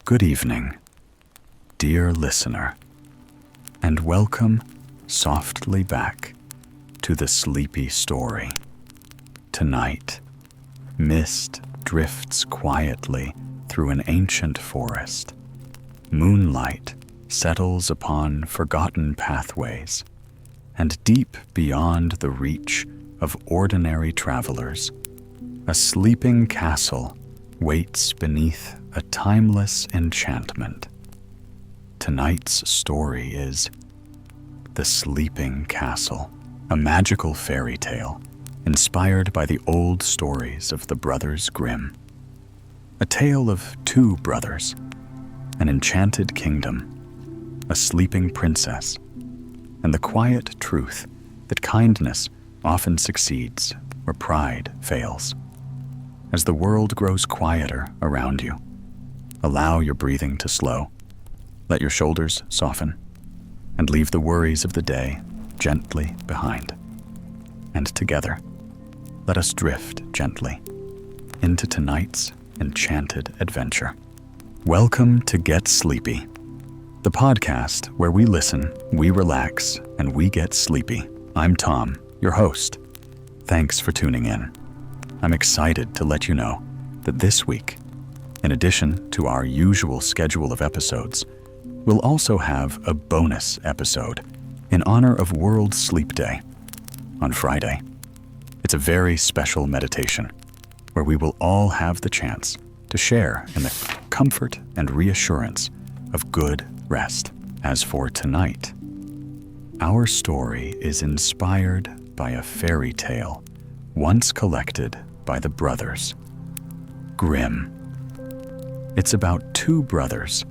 Good evening, dear listener, and welcome softly back to the sleepy story. Tonight, mist drifts quietly through an ancient forest. Moonlight settles upon forgotten pathways, and deep beyond the reach of ordinary travelers, a sleeping castle waits beneath a timeless enchantment. Tonight's story is The Sleeping Castle, a magical fairy tale inspired by the old stories of the Brothers Grimm. A tale of two brothers, an enchanted kingdom, a sleeping princess, and the quiet truth that kindness often succeeds where pride fails. As the world grows quieter around you, allow your breathing to slow, let your shoulders soften, and leave the worries of the day gently behind. And together, let us drift gently into tonight's enchanted adventure. Welcome to Get Sleepy, the podcast where we listen, we relax, and we get sleepy. I'm Tom, your host. Thanks for tuning in. I'm excited to let you know that this week, in addition to our usual schedule of episodes, we'll also have a bonus episode in honor of World Sleep Day on Friday. It's a very special meditation where we will all have the chance to share in the comfort and reassurance of good rest. As for tonight, our story is inspired by a fairy tale once collected by the Brothers Grimm. It's about two brothers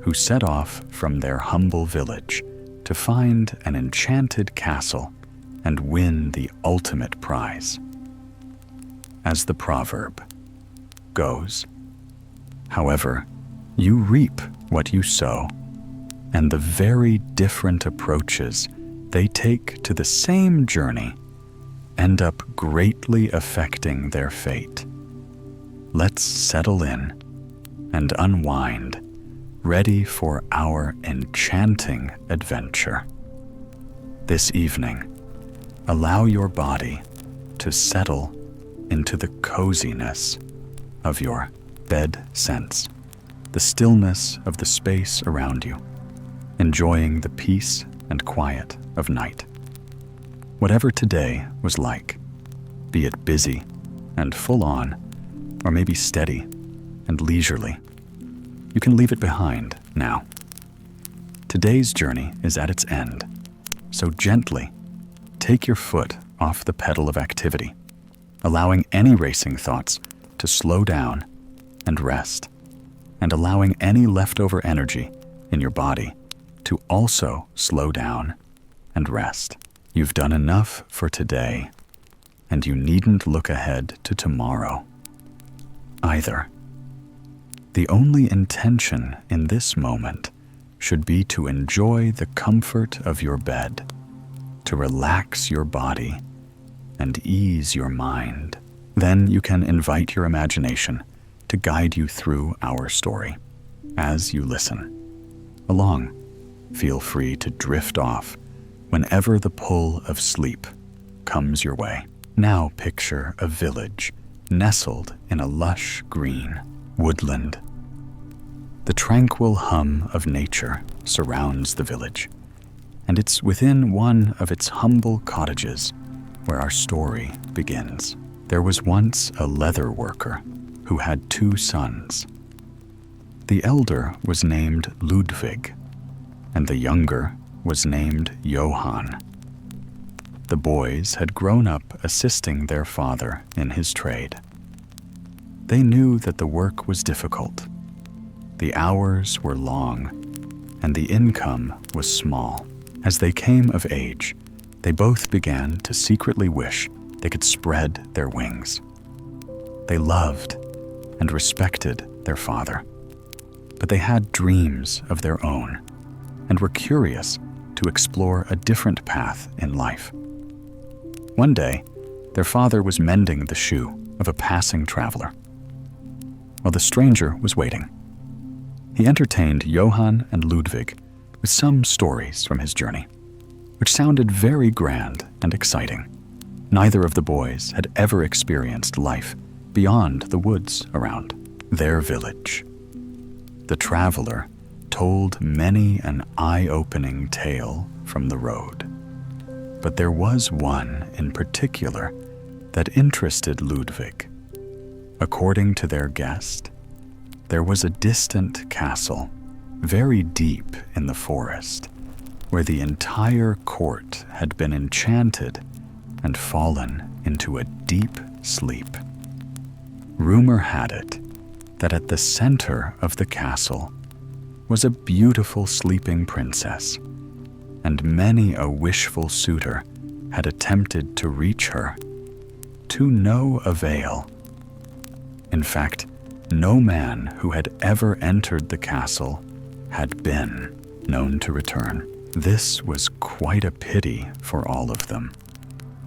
who set off from their humble village to find an enchanted castle and win the ultimate prize. As the proverb goes, however, you reap what you sow, and the very different approaches they take to the same journey end up greatly affecting their fate. Let's settle in and unwind, ready for our enchanting adventure. This evening, allow your body to settle into the coziness of your bed sense, the stillness of the space around you, enjoying the peace and quiet of night. Whatever today was like, be it busy and full on, or maybe steady and leisurely, you can leave it behind now. Today's journey is at its end, so gently take your foot off the pedal of activity, allowing any racing thoughts to slow down and rest, and allowing any leftover energy in your body to also slow down and rest. You've done enough for today, and you needn't look ahead to tomorrow either. The only intention in this moment should be to enjoy the comfort of your bed, to relax your body and ease your mind. Then you can invite your imagination to guide you through our story. As you listen along, feel free to drift off whenever the pull of sleep comes your way. Now picture a village nestled in a lush green woodland. The tranquil hum of nature surrounds the village, and it's within one of its humble cottages where our story begins. There was once a leather worker who had two sons. The elder was named Ludwig, and the younger was named Johann. The boys had grown up assisting their father in his trade. They knew that the work was difficult. The hours were long, and the income was small. As they came of age, they both began to secretly wish they could spread their wings. They loved and respected their father, but they had dreams of their own and were curious to explore a different path in life. One day, their father was mending the shoe of a passing traveler. While the stranger was waiting, He entertained Johann and Ludwig with some stories from his journey, which sounded very grand and exciting. Neither of the boys had ever experienced life beyond the woods around their village. The traveler told many an eye-opening tale from the road, but there was one in particular that interested Ludwig. According to their guest, there was a distant castle, very deep in the forest, where the entire court had been enchanted and fallen into a deep sleep. Rumor had it that at the center of the castle was a beautiful sleeping princess, and many a wishful suitor had attempted to reach her, to no avail. In fact, no man who had ever entered the castle had been known to return. This was quite a pity for all of them,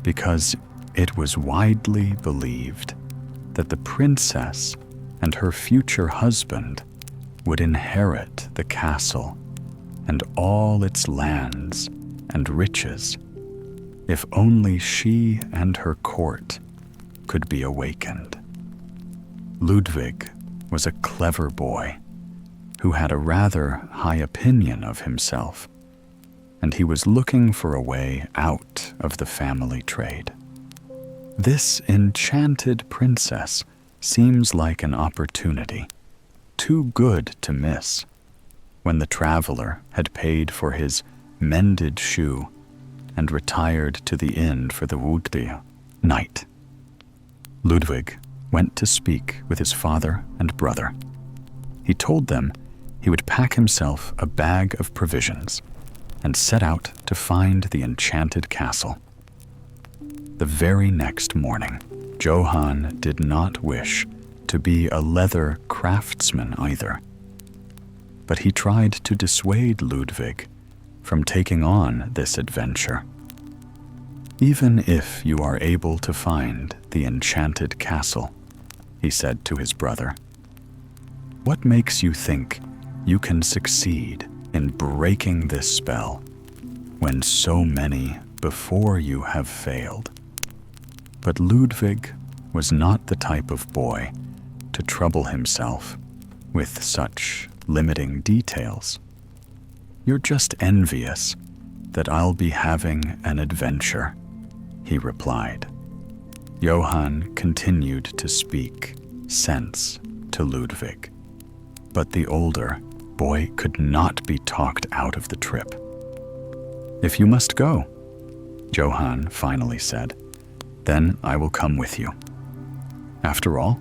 because it was widely believed that the princess and her future husband would inherit the castle and all its lands and riches if only she and her court could be awakened. Ludwig was a clever boy who had a rather high opinion of himself, and he was looking for a way out of the family trade. This enchanted princess seems like an opportunity too good to miss. When the traveler had paid for his mended shoe and retired to the inn for the Woodlea night, Ludwig went to speak with his father and brother. He told them he would pack himself a bag of provisions and set out to find the enchanted castle. The very next morning, Johann did not wish to be a leather craftsman either, but he tried to dissuade Ludwig from taking on this adventure. "Even if you are able to find the enchanted castle," he said to his brother, "what makes you think you can succeed in breaking this spell when so many before you have failed?" But Ludwig was not the type of boy to trouble himself with such limiting details. "You're just envious that I'll be having an adventure," he replied. Johann continued to speak sense to Ludwig, but the older boy could not be talked out of the trip. "If you must go," Johann finally said, "then I will come with you. After all,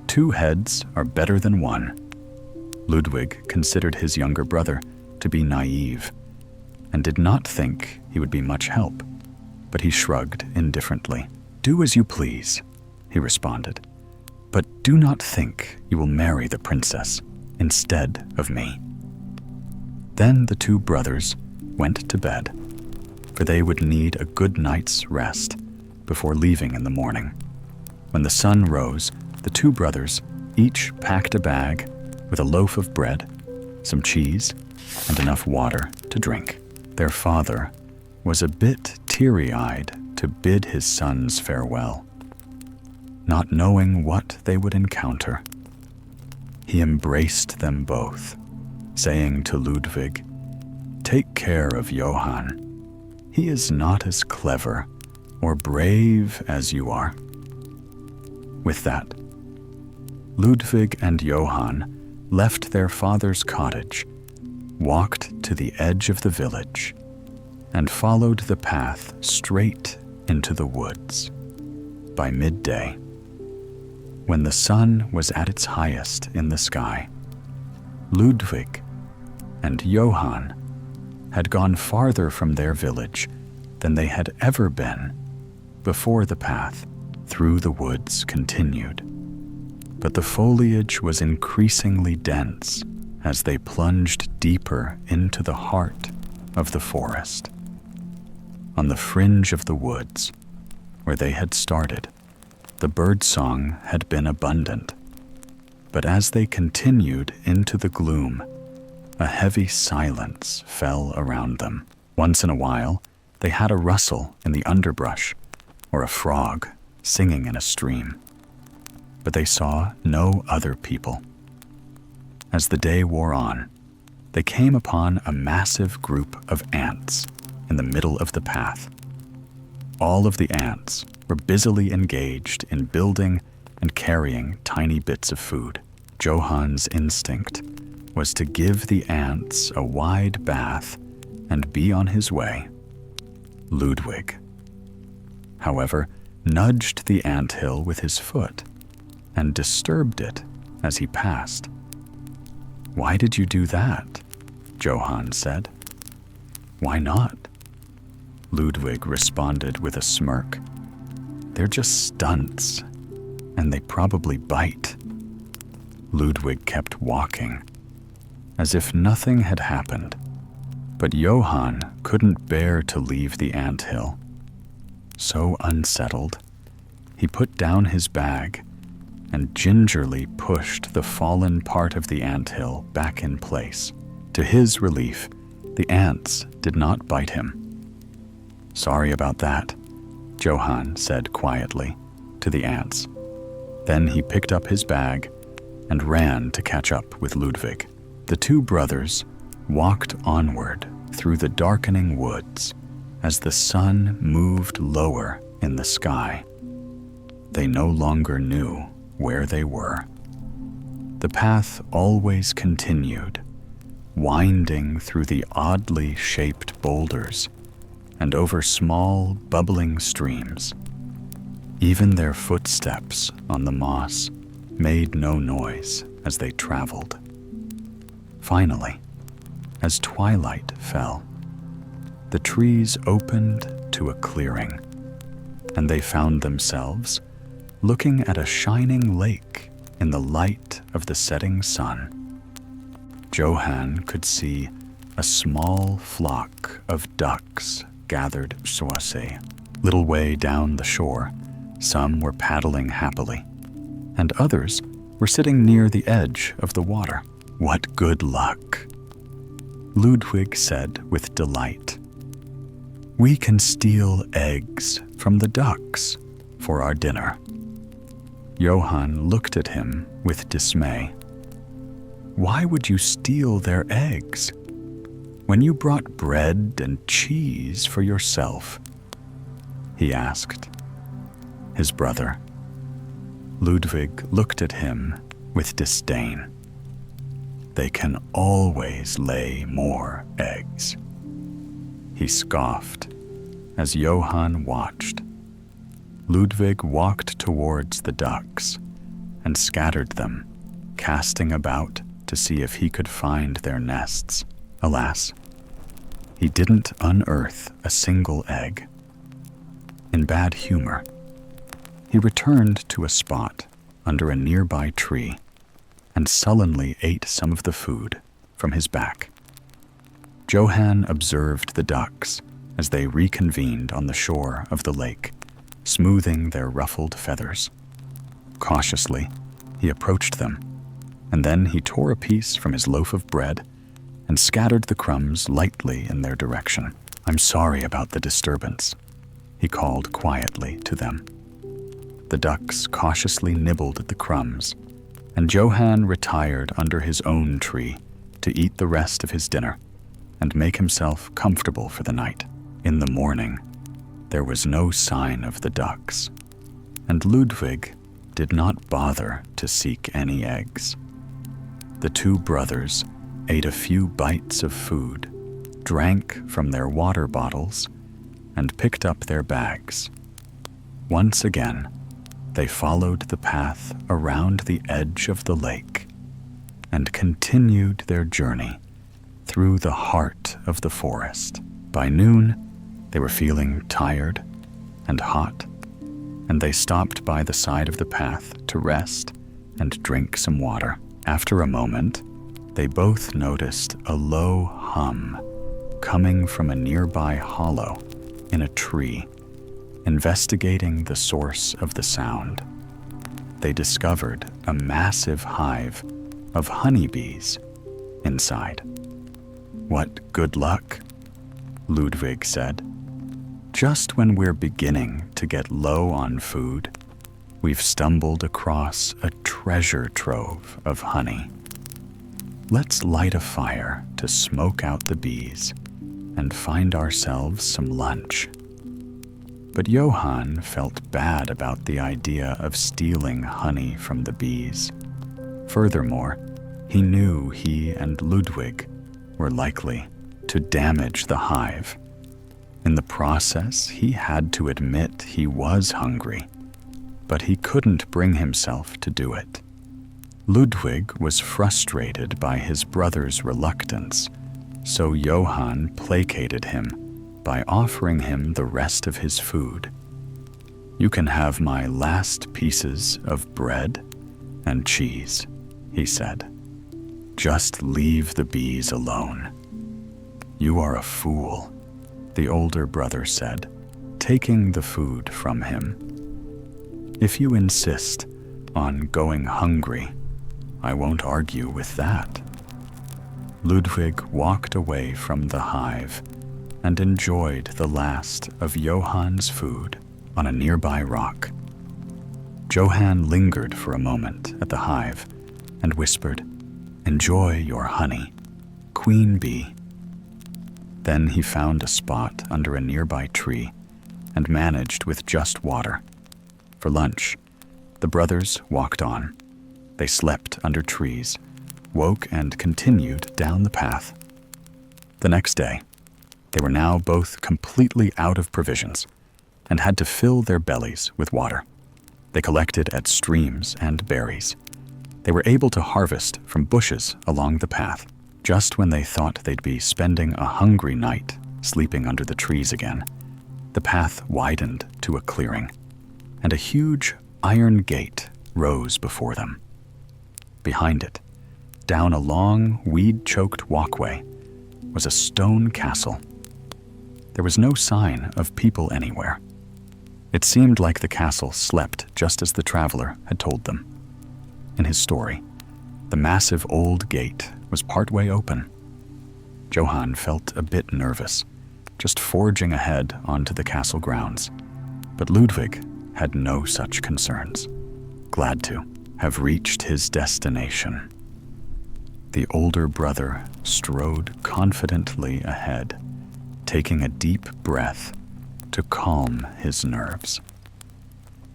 2 heads are better than 1. Ludwig considered his younger brother to be naive and did not think he would be much help, but he shrugged indifferently. "Do as you please," he responded, "but do not think you will marry the princess instead of me." Then the 2 brothers went to bed, for they would need a good night's rest before leaving in the morning. When the sun rose, the 2 brothers each packed a bag with a loaf of bread, some cheese, and enough water to drink. Their father was a bit teary-eyed to bid his sons farewell, not knowing what they would encounter. He embraced them both, saying to Ludwig, "Take care of Johann. He is not as clever or brave as you are." With that, Ludwig and Johann left their father's cottage, walked to the edge of the village, and followed the path straight into the woods. By midday, when the sun was at its highest in the sky, Ludwig and Johann had gone farther from their village than they had ever been before the path through the woods continued. But the foliage was increasingly dense as they plunged deeper into the heart of the forest. On the fringe of the woods, where they had started, the birdsong had been abundant. But as they continued into the gloom, a heavy silence fell around them. Once in a while, they had a rustle in the underbrush or a frog singing in a stream. But they saw no other people. As the day wore on, they came upon a massive group of ants in the middle of the path. All of the ants were busily engaged in building and carrying tiny bits of food. Johann's instinct was to give the ants a wide bath and be on his way. Ludwig, however, nudged the anthill with his foot and disturbed it as he passed. "Why did you do that?" Johann said. "Why not?" Ludwig responded with a smirk. "They're just stunts, and they probably bite." Ludwig kept walking, as if nothing had happened, but Johann couldn't bear to leave the anthill. So unsettled, he put down his bag and gingerly pushed the fallen part of the anthill back in place. To his relief, the ants did not bite him. "Sorry about that," Johann said quietly to the ants. Then he picked up his bag and ran to catch up with Ludwig. The two brothers walked onward through the darkening woods as the sun moved lower in the sky. They no longer knew where they were. The path always continued, winding through the oddly shaped boulders and over small, bubbling streams. Even their footsteps on the moss made no noise as they traveled. Finally, as twilight fell, the trees opened to a clearing, and they found themselves looking at a shining lake in the light of the setting sun. Johann could see a small flock of ducks gathered a little way down the shore. Some were paddling happily, and others were sitting near the edge of the water. "What good luck," Ludwig said with delight. "We can steal eggs from the ducks for our dinner." Johann looked at him with dismay. "Why would you steal their eggs when you brought bread and cheese for yourself?" he asked his brother. Ludwig looked at him with disdain. "They can always lay more eggs," he scoffed as Johann watched. Ludwig walked towards the ducks and scattered them, casting about to see if he could find their nests. Alas, he didn't unearth a single egg. In bad humor, he returned to a spot under a nearby tree and sullenly ate some of the food from his back. Johann observed the ducks as they reconvened on the shore of the lake, smoothing their ruffled feathers. Cautiously, he approached them, and then he tore a piece from his loaf of bread and scattered the crumbs lightly in their direction. "I'm sorry about the disturbance," he called quietly to them. The ducks cautiously nibbled at the crumbs, and Johann retired under his own tree to eat the rest of his dinner and make himself comfortable for the night. In the morning, there was no sign of the ducks, and Ludwig did not bother to seek any eggs. The two brothers ate a few bites of food, drank from their water bottles, and picked up their bags. Once again, they followed the path around the edge of the lake and continued their journey through the heart of the forest. By noon, they were feeling tired and hot, and they stopped by the side of the path to rest and drink some water. After a moment, they both noticed a low hum coming from a nearby hollow in a tree. Investigating the source of the sound, they discovered a massive hive of honeybees inside. "What good luck," Ludwig said. "Just when we're beginning to get low on food, we've stumbled across a treasure trove of honey. Let's light a fire to smoke out the bees and find ourselves some lunch." But Johann felt bad about the idea of stealing honey from the bees. Furthermore, he knew he and Ludwig were likely to damage the hive. In the process, he had to admit he was hungry, but he couldn't bring himself to do it. Ludwig was frustrated by his brother's reluctance, so Johann placated him by offering him the rest of his food. "You can have my last pieces of bread and cheese," he said. "Just leave the bees alone." "You are a fool," the older brother said, taking the food from him. "If you insist on going hungry, I won't argue with that." Ludwig walked away from the hive and enjoyed the last of Johann's food on a nearby rock. Johann lingered for a moment at the hive and whispered, "Enjoy your honey, queen bee." Then he found a spot under a nearby tree and managed with just water. For lunch, the brothers walked on. They slept under trees, woke and continued down the path. The next day, they were now both completely out of provisions and had to fill their bellies with water. They collected at streams and berries. They were able to harvest from bushes along the path, just when they thought they'd be spending a hungry night sleeping under the trees again. The path widened to a clearing, and a huge iron gate rose before them. Behind it, down a long, weed-choked walkway, was a stone castle. There was no sign of people anywhere. It seemed like the castle slept just as the traveler had told them. In his story, the massive old gate was partway open. Johann felt a bit nervous, just forging ahead onto the castle grounds. But Ludwig had no such concerns, glad to have reached his destination. The older brother strode confidently ahead, taking a deep breath to calm his nerves.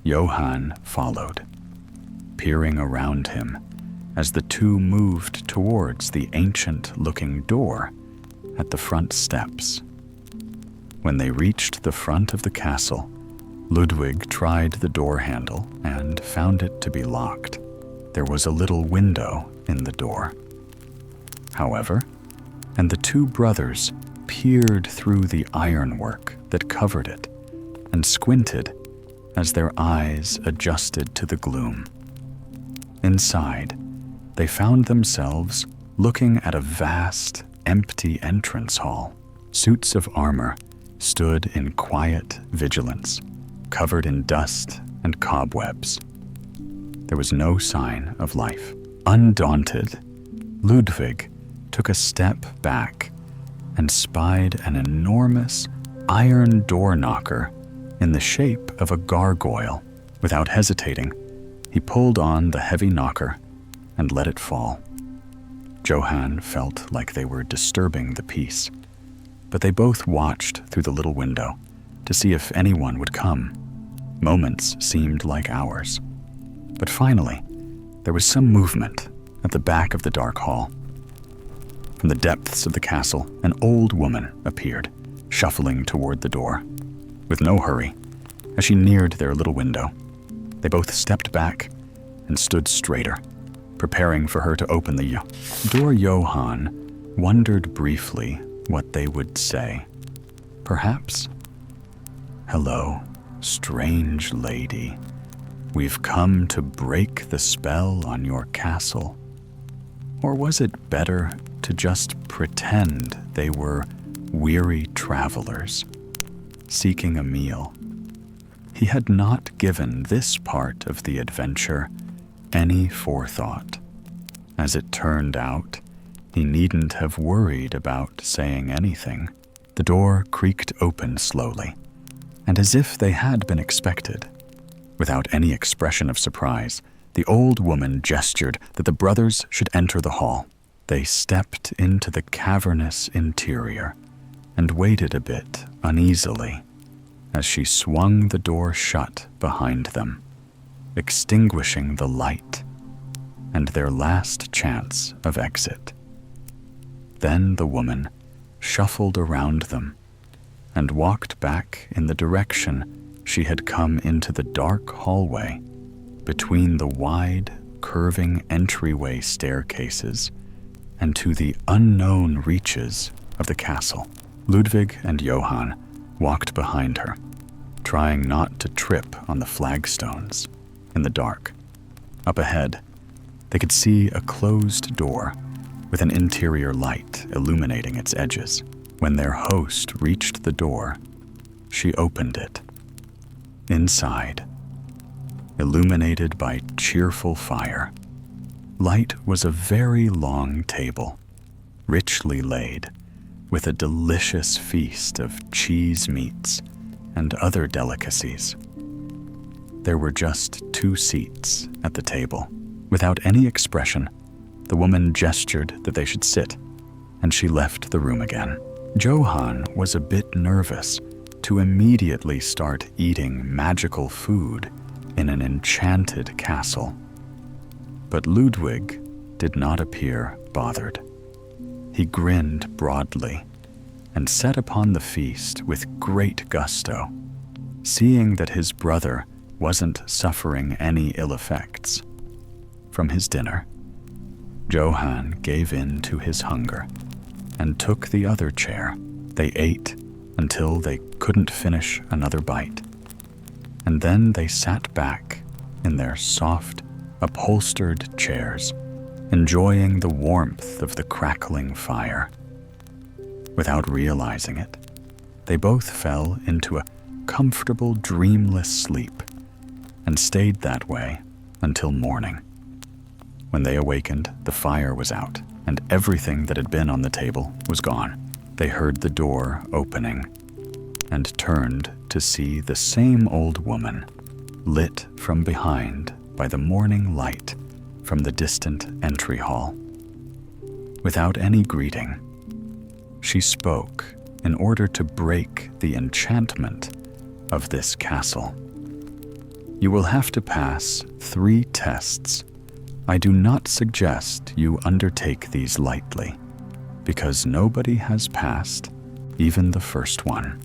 Johann followed, peering around him as the two moved towards the ancient-looking door at the front steps. When they reached the front of the castle, Ludwig tried the door handle and found it to be locked. There was a little window in the door, however, and the two brothers peered through the ironwork that covered it and squinted as their eyes adjusted to the gloom. Inside, they found themselves looking at a vast, empty entrance hall. Suits of armor stood in quiet vigilance, covered in dust and cobwebs. There was no sign of life. Undaunted, Ludwig took a step back and spied an enormous iron door knocker in the shape of a gargoyle. Without hesitating, he pulled on the heavy knocker and let it fall. Johann felt like they were disturbing the peace, but they both watched through the little window to see if anyone would come. Moments seemed like hours, but finally, there was some movement at the back of the dark hall. From the depths of the castle, an old woman appeared, shuffling toward the door. With no hurry, as she neared their little window, they both stepped back and stood straighter, preparing for her to open the door. Johann wondered briefly what they would say. Perhaps, "Hello, strange lady. We've come to break the spell on your castle." Or was it better to just pretend they were weary travelers seeking a meal? He had not given this part of the adventure any forethought. As it turned out, he needn't have worried about saying anything. The door creaked open slowly, and as if they had been expected. Without any expression of surprise, the old woman gestured that the brothers should enter the hall. They stepped into the cavernous interior and waited a bit uneasily as she swung the door shut behind them, extinguishing the light and their last chance of exit. Then the woman shuffled around them and walked back in the direction she had come into the dark hallway between the wide, curving entryway staircases and to the unknown reaches of the castle. Ludwig and Johann walked behind her, trying not to trip on the flagstones in the dark. Up ahead, they could see a closed door with an interior light illuminating its edges. When their host reached the door, she opened it. Inside, illuminated by cheerful fire, light was a very long table, richly laid, with a delicious feast of cheese meats and other delicacies. There were just 2 seats at the table. Without any expression, the woman gestured that they should sit, and she left the room again. Johann was a bit nervous to immediately start eating magical food in an enchanted castle. But Ludwig did not appear bothered. He grinned broadly and set upon the feast with great gusto, seeing that his brother wasn't suffering any ill effects from his dinner. Johann gave in to his hunger and took the other chair. They ate until they couldn't finish another bite, and then they sat back in their soft, upholstered chairs, enjoying the warmth of the crackling fire. Without realizing it, they both fell into a comfortable, dreamless sleep and stayed that way until morning. When they awakened, the fire was out, and everything that had been on the table was gone. They heard the door opening and turned to see the same old woman, lit from behind by the morning light from the distant entry hall. Without any greeting, she spoke in order to break the enchantment of this castle. You will have to pass 3 tests. I do not suggest you undertake these lightly, because nobody has passed even the first one.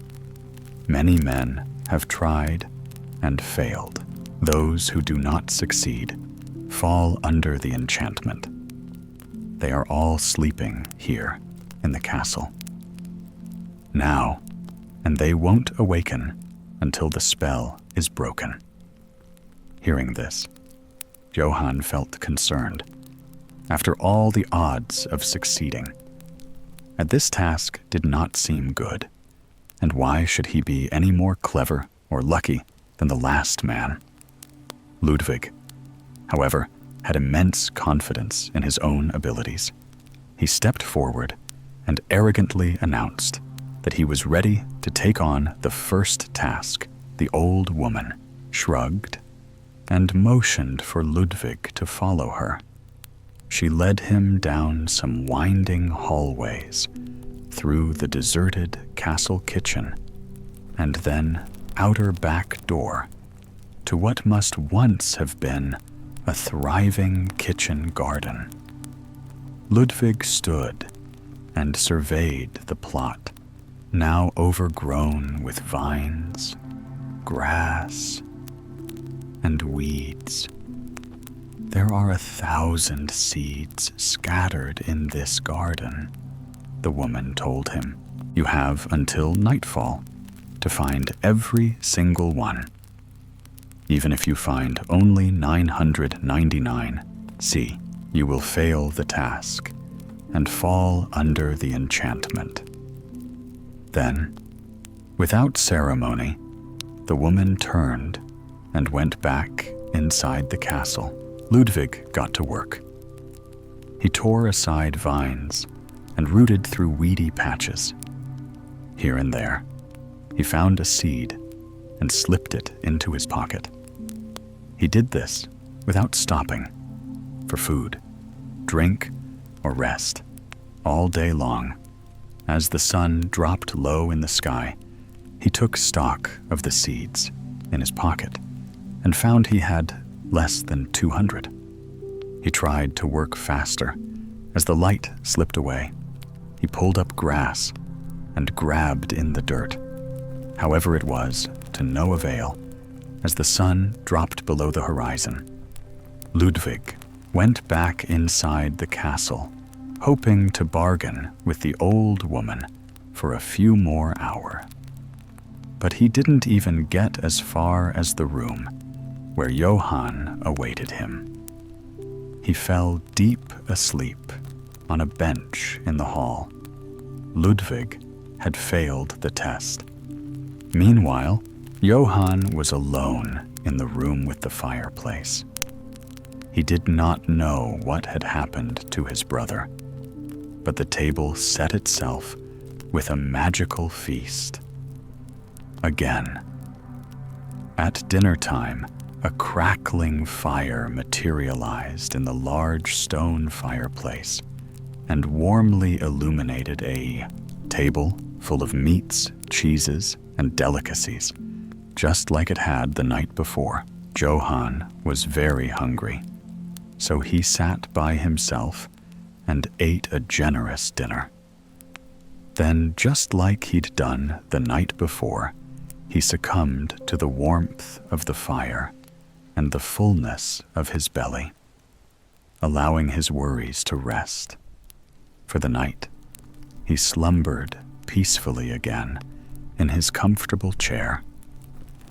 Many men have tried and failed. Those who do not succeed fall under the enchantment. They are all sleeping here in the castle now, and they won't awaken until the spell is broken. Hearing this, Johann felt concerned. After all the odds of succeeding, and this task did not seem good. And why should he be any more clever or lucky than the last man? Ludwig, however, had immense confidence in his own abilities. He stepped forward and arrogantly announced that he was ready to take on the first task. The old woman shrugged and motioned for Ludwig to follow her. She led him down some winding hallways, through the deserted castle kitchen, and then outer back door to what must once have been a thriving kitchen garden. Ludwig stood and surveyed the plot, now overgrown with vines, grass, and weeds. There are 1,000 seeds scattered in this garden, the woman told him. You have until nightfall to find every single one. Even if you find only 999, see, you will fail the task and fall under the enchantment. Then, without ceremony, the woman turned and went back inside the castle. Ludwig got to work. He tore aside vines and rooted through weedy patches. Here and there, he found a seed and slipped it into his pocket. He did this without stopping for food, drink, or rest all day long. As the sun dropped low in the sky, he took stock of the seeds in his pocket and found he had less than 200. He tried to work faster. As the light slipped away, he pulled up grass and grabbed in the dirt. However, it was to no avail as the sun dropped below the horizon. Ludwig went back inside the castle, hoping to bargain with the old woman for a few more hours. But he didn't even get as far as the room where Johann awaited him. He fell deep asleep on a bench in the hall. Ludwig had failed the test. Meanwhile, Johann was alone in the room with the fireplace. He did not know what had happened to his brother, but the table set itself with a magical feast. Again. At dinner time, a crackling fire materialized in the large stone fireplace and warmly illuminated a table full of meats, cheeses, and delicacies, just like it had the night before. Johann was very hungry, so he sat by himself and ate a generous dinner. Then, just like he'd done the night before, he succumbed to the warmth of the fire and the fullness of his belly, allowing his worries to rest. For the night, he slumbered peacefully again in his comfortable chair.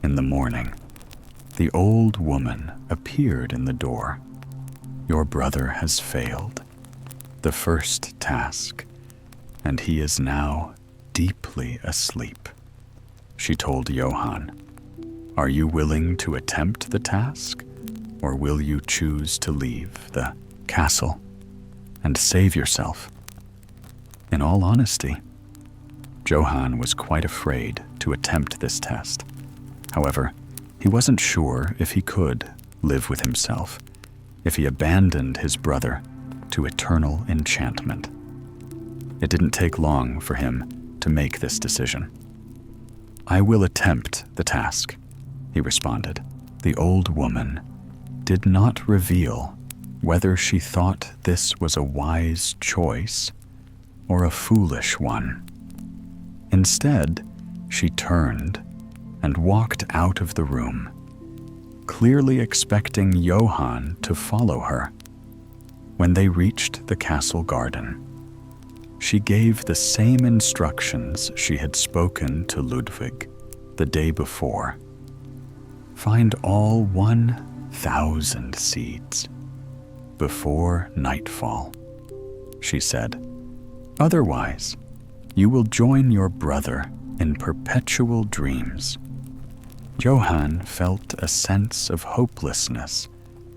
In the morning, the old woman appeared in the door. "Your brother has failed the first task, and he is now deeply asleep," she told Johann. "Are you willing to attempt the task, or will you choose to leave the castle and save yourself?" In all honesty, Johann was quite afraid to attempt this test. However, he wasn't sure if he could live with himself if he abandoned his brother to eternal enchantment. It didn't take long for him to make this decision. "I will attempt the task," he responded. The old woman did not reveal whether she thought this was a wise choice or a foolish one. Instead, she turned and walked out of the room, clearly expecting Johann to follow her. When they reached the castle garden, she gave the same instructions she had spoken to Ludwig the day before. "Find all 1,000 seeds before nightfall," she said. "Otherwise, you will join your brother in perpetual dreams." Johann felt a sense of hopelessness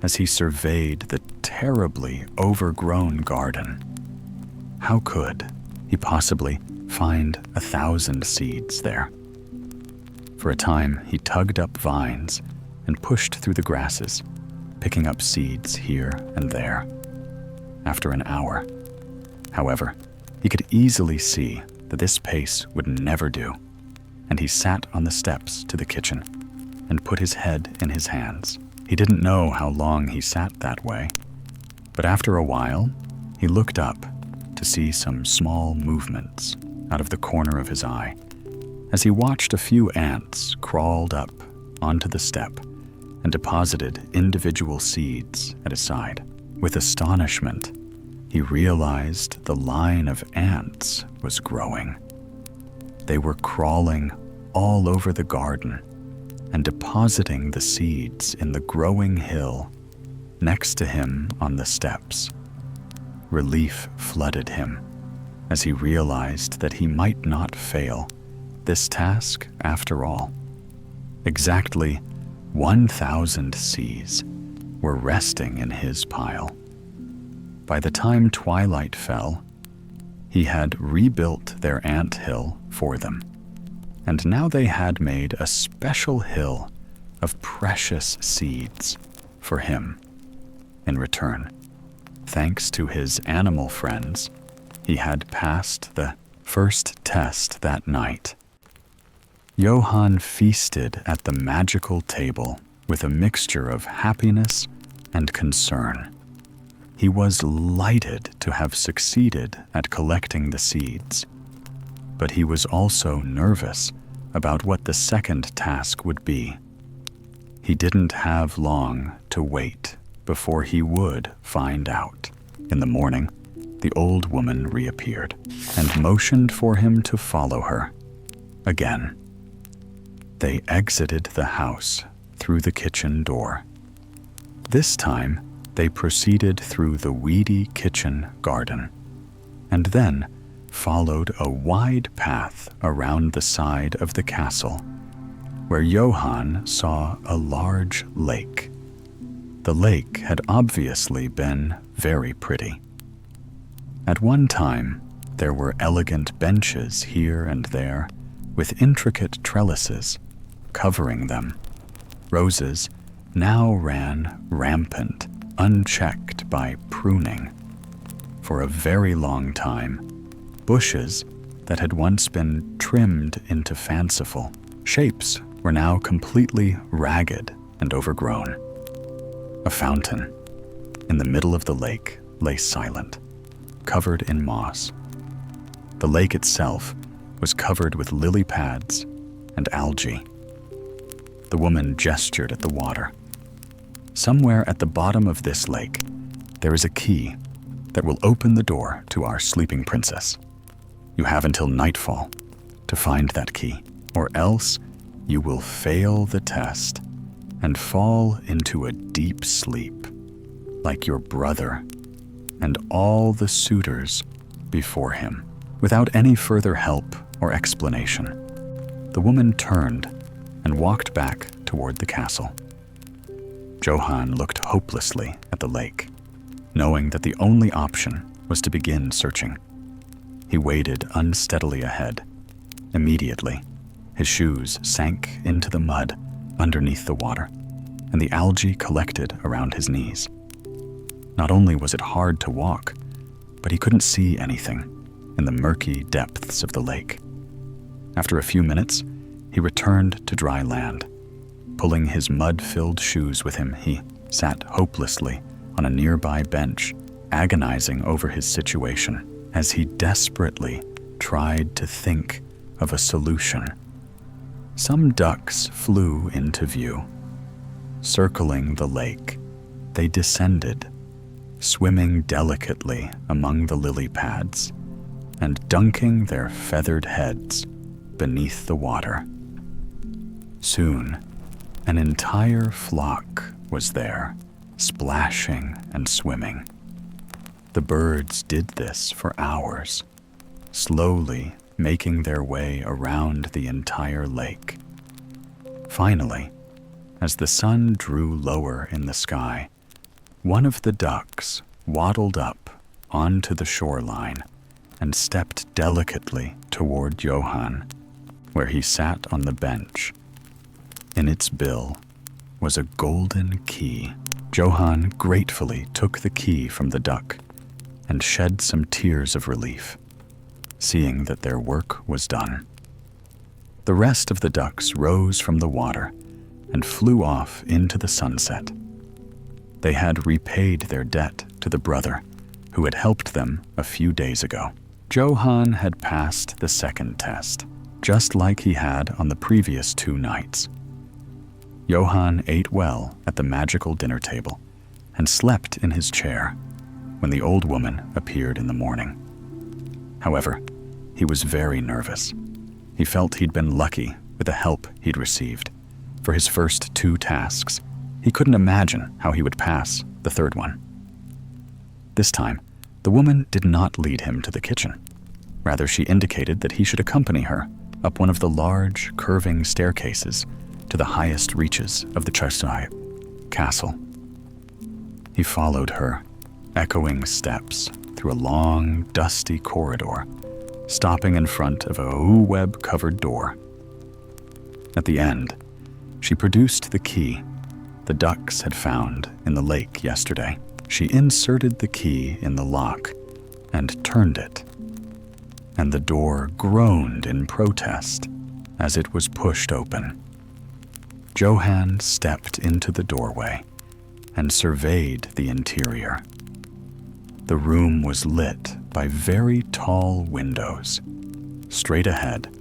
as he surveyed the terribly overgrown garden. How could he possibly find 1,000 seeds there? For a time, he tugged up vines and pushed through the grasses, picking up seeds here and there. After an hour, however, he could easily see that this pace would never do, and he sat on the steps to the kitchen and put his head in his hands. He didn't know how long he sat that way, but after a while, he looked up to see some small movements out of the corner of his eye as he watched a few ants crawled up onto the step and deposited individual seeds at his side. With astonishment, he realized the line of ants was growing. They were crawling all over the garden and depositing the seeds in the growing hill next to him on the steps. Relief flooded him as he realized that he might not fail this task after all. Exactly 1,000 Cs were resting in his pile. By the time twilight fell, he had rebuilt their ant hill for them, and now they had made a special hill of precious seeds for him. In return, thanks to his animal friends, he had passed the first test that night. Johann feasted at the magical table with a mixture of happiness and concern. He was delighted to have succeeded at collecting the seeds, but he was also nervous about what the second task would be. He didn't have long to wait before he would find out. In the morning, the old woman reappeared and motioned for him to follow her. Again, they exited the house through the kitchen door. This time, they proceeded through the weedy kitchen garden, and then followed a wide path around the side of the castle, where Johann saw a large lake. The lake had obviously been very pretty. At one time, there were elegant benches here and there, with intricate trellises covering them. Roses now ran rampant, unchecked by pruning. For a very long time, bushes that had once been trimmed into fanciful shapes were now completely ragged and overgrown. A fountain in the middle of the lake lay silent, covered in moss. The lake itself was covered with lily pads and algae. The woman gestured at the water. Somewhere at the bottom of this lake, there is a key that will open the door to our sleeping princess. You have until nightfall to find that key, or else you will fail the test and fall into a deep sleep, like your brother and all the suitors before him. Without any further help or explanation, the woman turned and walked back toward the castle. Johann looked hopelessly at the lake, knowing that the only option was to begin searching. He waded unsteadily ahead. Immediately, his shoes sank into the mud underneath the water, and the algae collected around his knees. Not only was it hard to walk, but he couldn't see anything in the murky depths of the lake. After a few minutes, he returned to dry land. Pulling his mud-filled shoes with him, he sat hopelessly on a nearby bench, agonizing over his situation as he desperately tried to think of a solution. Some ducks flew into view. Circling the lake, they descended, swimming delicately among the lily pads and dunking their feathered heads beneath the water. Soon, an entire flock was there, splashing and swimming. The birds did this for hours, slowly making their way around the entire lake. Finally, as the sun drew lower in the sky, one of the ducks waddled up onto the shoreline and stepped delicately toward Johann, where he sat on the bench. In its bill was a golden key. Johann gratefully took the key from the duck and shed some tears of relief, seeing that their work was done. The rest of the ducks rose from the water and flew off into the sunset. They had repaid their debt to the brother who had helped them a few days ago. Johann had passed the second test, just like he had on the previous 2 nights. Johann ate well at the magical dinner table and slept in his chair when the old woman appeared in the morning. However, he was very nervous. He felt he'd been lucky with the help he'd received. For his first 2 tasks, he couldn't imagine how he would pass the third one. This time, the woman did not lead him to the kitchen. Rather, she indicated that he should accompany her up one of the large, curving staircases to the highest reaches of the Charsai castle. He followed her, echoing steps through a long, dusty corridor, stopping in front of a web-covered door. At the end, she produced the key the ducks had found in the lake yesterday. She inserted the key in the lock and turned it, and the door groaned in protest as it was pushed open. Johann stepped into the doorway and surveyed the interior. The room was lit by very tall windows. Straight ahead,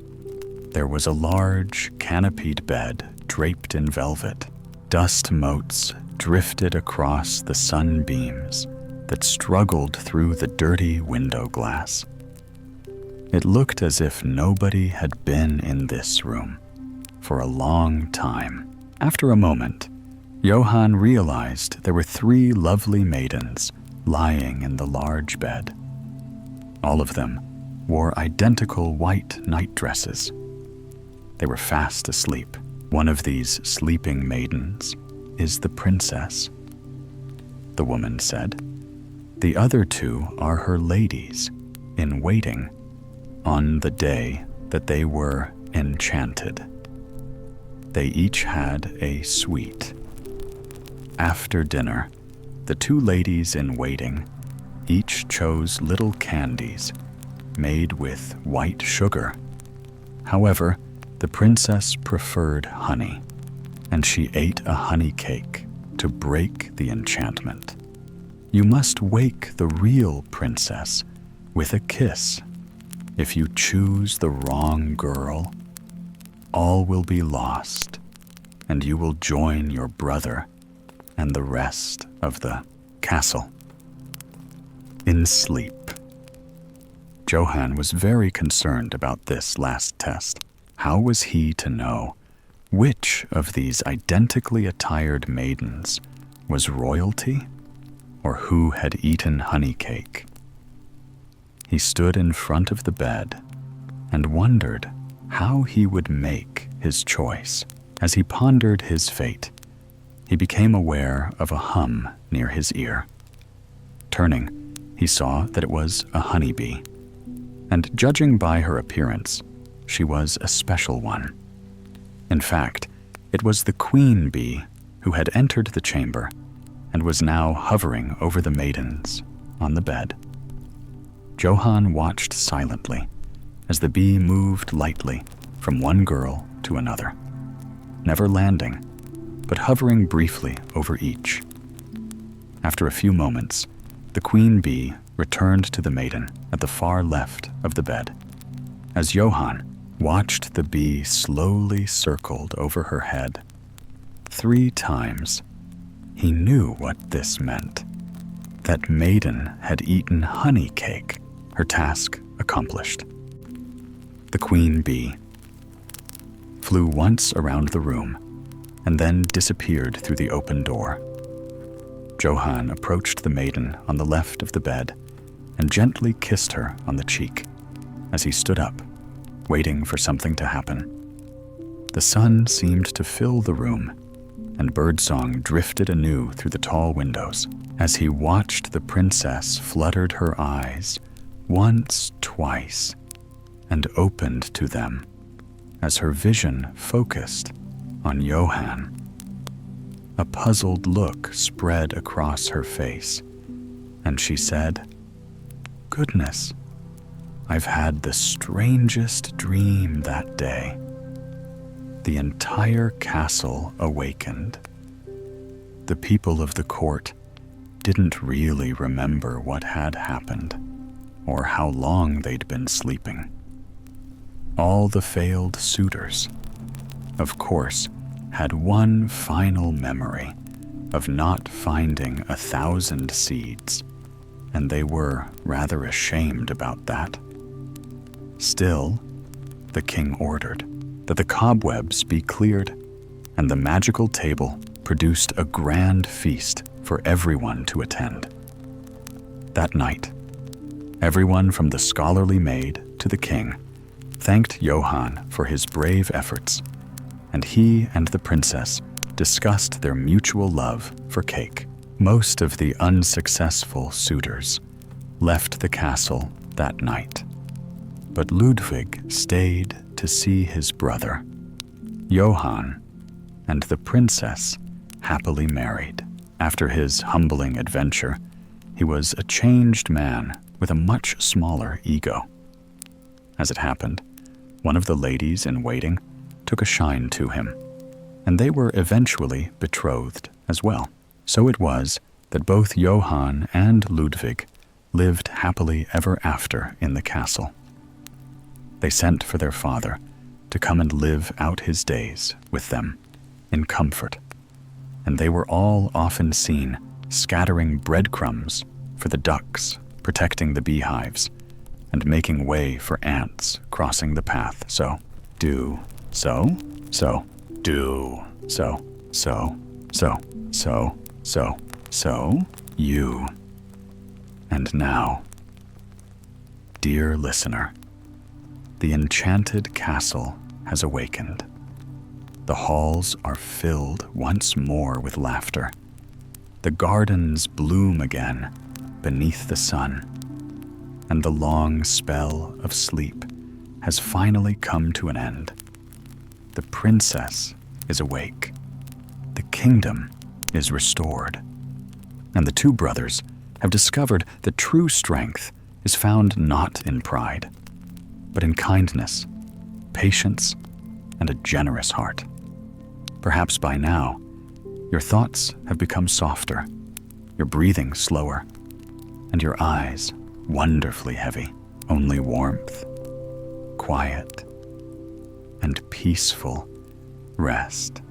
there was a large, canopied bed draped in velvet. Dust motes drifted across the sunbeams that struggled through the dirty window glass. It looked as if nobody had been in this room for a long time. After a moment, Johann realized there were 3 lovely maidens lying in the large bed. All of them wore identical white nightdresses. They were fast asleep. One of these sleeping maidens is the princess, the woman said. The other 2 are her ladies in waiting on the day that they were enchanted. They each had a suite. After dinner, the 2 ladies in waiting each chose little candies made with white sugar. However, the princess preferred honey, and she ate a honey cake to break the enchantment. You must wake the real princess with a kiss. If you choose the wrong girl, all will be lost, and you will join your brother and the rest of the castle in sleep. Johann was very concerned about this last test. How was he to know which of these identically attired maidens was royalty or who had eaten honey cake? He stood in front of the bed and wondered how he would make his choice. As he pondered his fate, he became aware of a hum near his ear. Turning, he saw that it was a honeybee, and judging by her appearance, she was a special one. In fact, it was the queen bee who had entered the chamber and was now hovering over the maidens on the bed. Johann watched silently as the bee moved lightly from one girl to another, never landing, but hovering briefly over each. After a few moments, the queen bee returned to the maiden at the far left of the bed. As Johann watched the bee slowly circled over her head 3 times, he knew what this meant. That maiden had eaten honey cake, her task accomplished. The queen bee flew once around the room and then disappeared through the open door. Johann approached the maiden on the left of the bed and gently kissed her on the cheek as he stood up, waiting for something to happen. The sun seemed to fill the room, and birdsong drifted anew through the tall windows. As he watched, the princess fluttered her eyes once, twice, and opened to them as her vision focused on Johann. A puzzled look spread across her face, and she said, "Goodness, I've had the strangest dream that day." The entire castle awakened. The people of the court didn't really remember what had happened or how long they'd been sleeping. All the failed suitors, of course, had one final memory of not finding 1,000 seeds, and they were rather ashamed about that. Still, the king ordered that the cobwebs be cleared, and the magical table produced a grand feast for everyone to attend. That night, everyone from the scholarly maid to the king thanked Johann for his brave efforts and he and the princess discussed their mutual love for cake. Most of the unsuccessful suitors left the castle that night, but Ludwig stayed to see his brother, Johann, and the princess happily married. After his humbling adventure, he was a changed man with a much smaller ego. As it happened, one of the ladies in waiting took a shine to him, and they were eventually betrothed as well. So it was that both Johann and Ludwig lived happily ever after in the castle. They sent for their father to come and live out his days with them in comfort, and they were all often seen scattering breadcrumbs for the ducks, protecting the beehives, and making way for ants crossing the path. So, do, so, so, do, so, so, so, so, so, so, you. And now, dear listener, the enchanted castle has awakened. The halls are filled once more with laughter. The gardens bloom again beneath the sun, and the long spell of sleep has finally come to an end. The princess is awake. The kingdom is restored. And the two brothers have discovered that true strength is found not in pride, but in kindness, patience, and a generous heart. Perhaps by now, your thoughts have become softer, your breathing slower, and your eyes wonderfully heavy. Only warmth, quiet, and peaceful rest.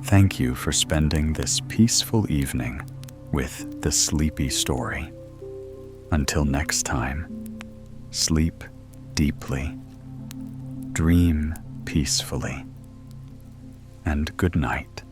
Thank you for spending this peaceful evening with the Sleepy Story. Until next time, sleep deeply, dream peacefully, and good night.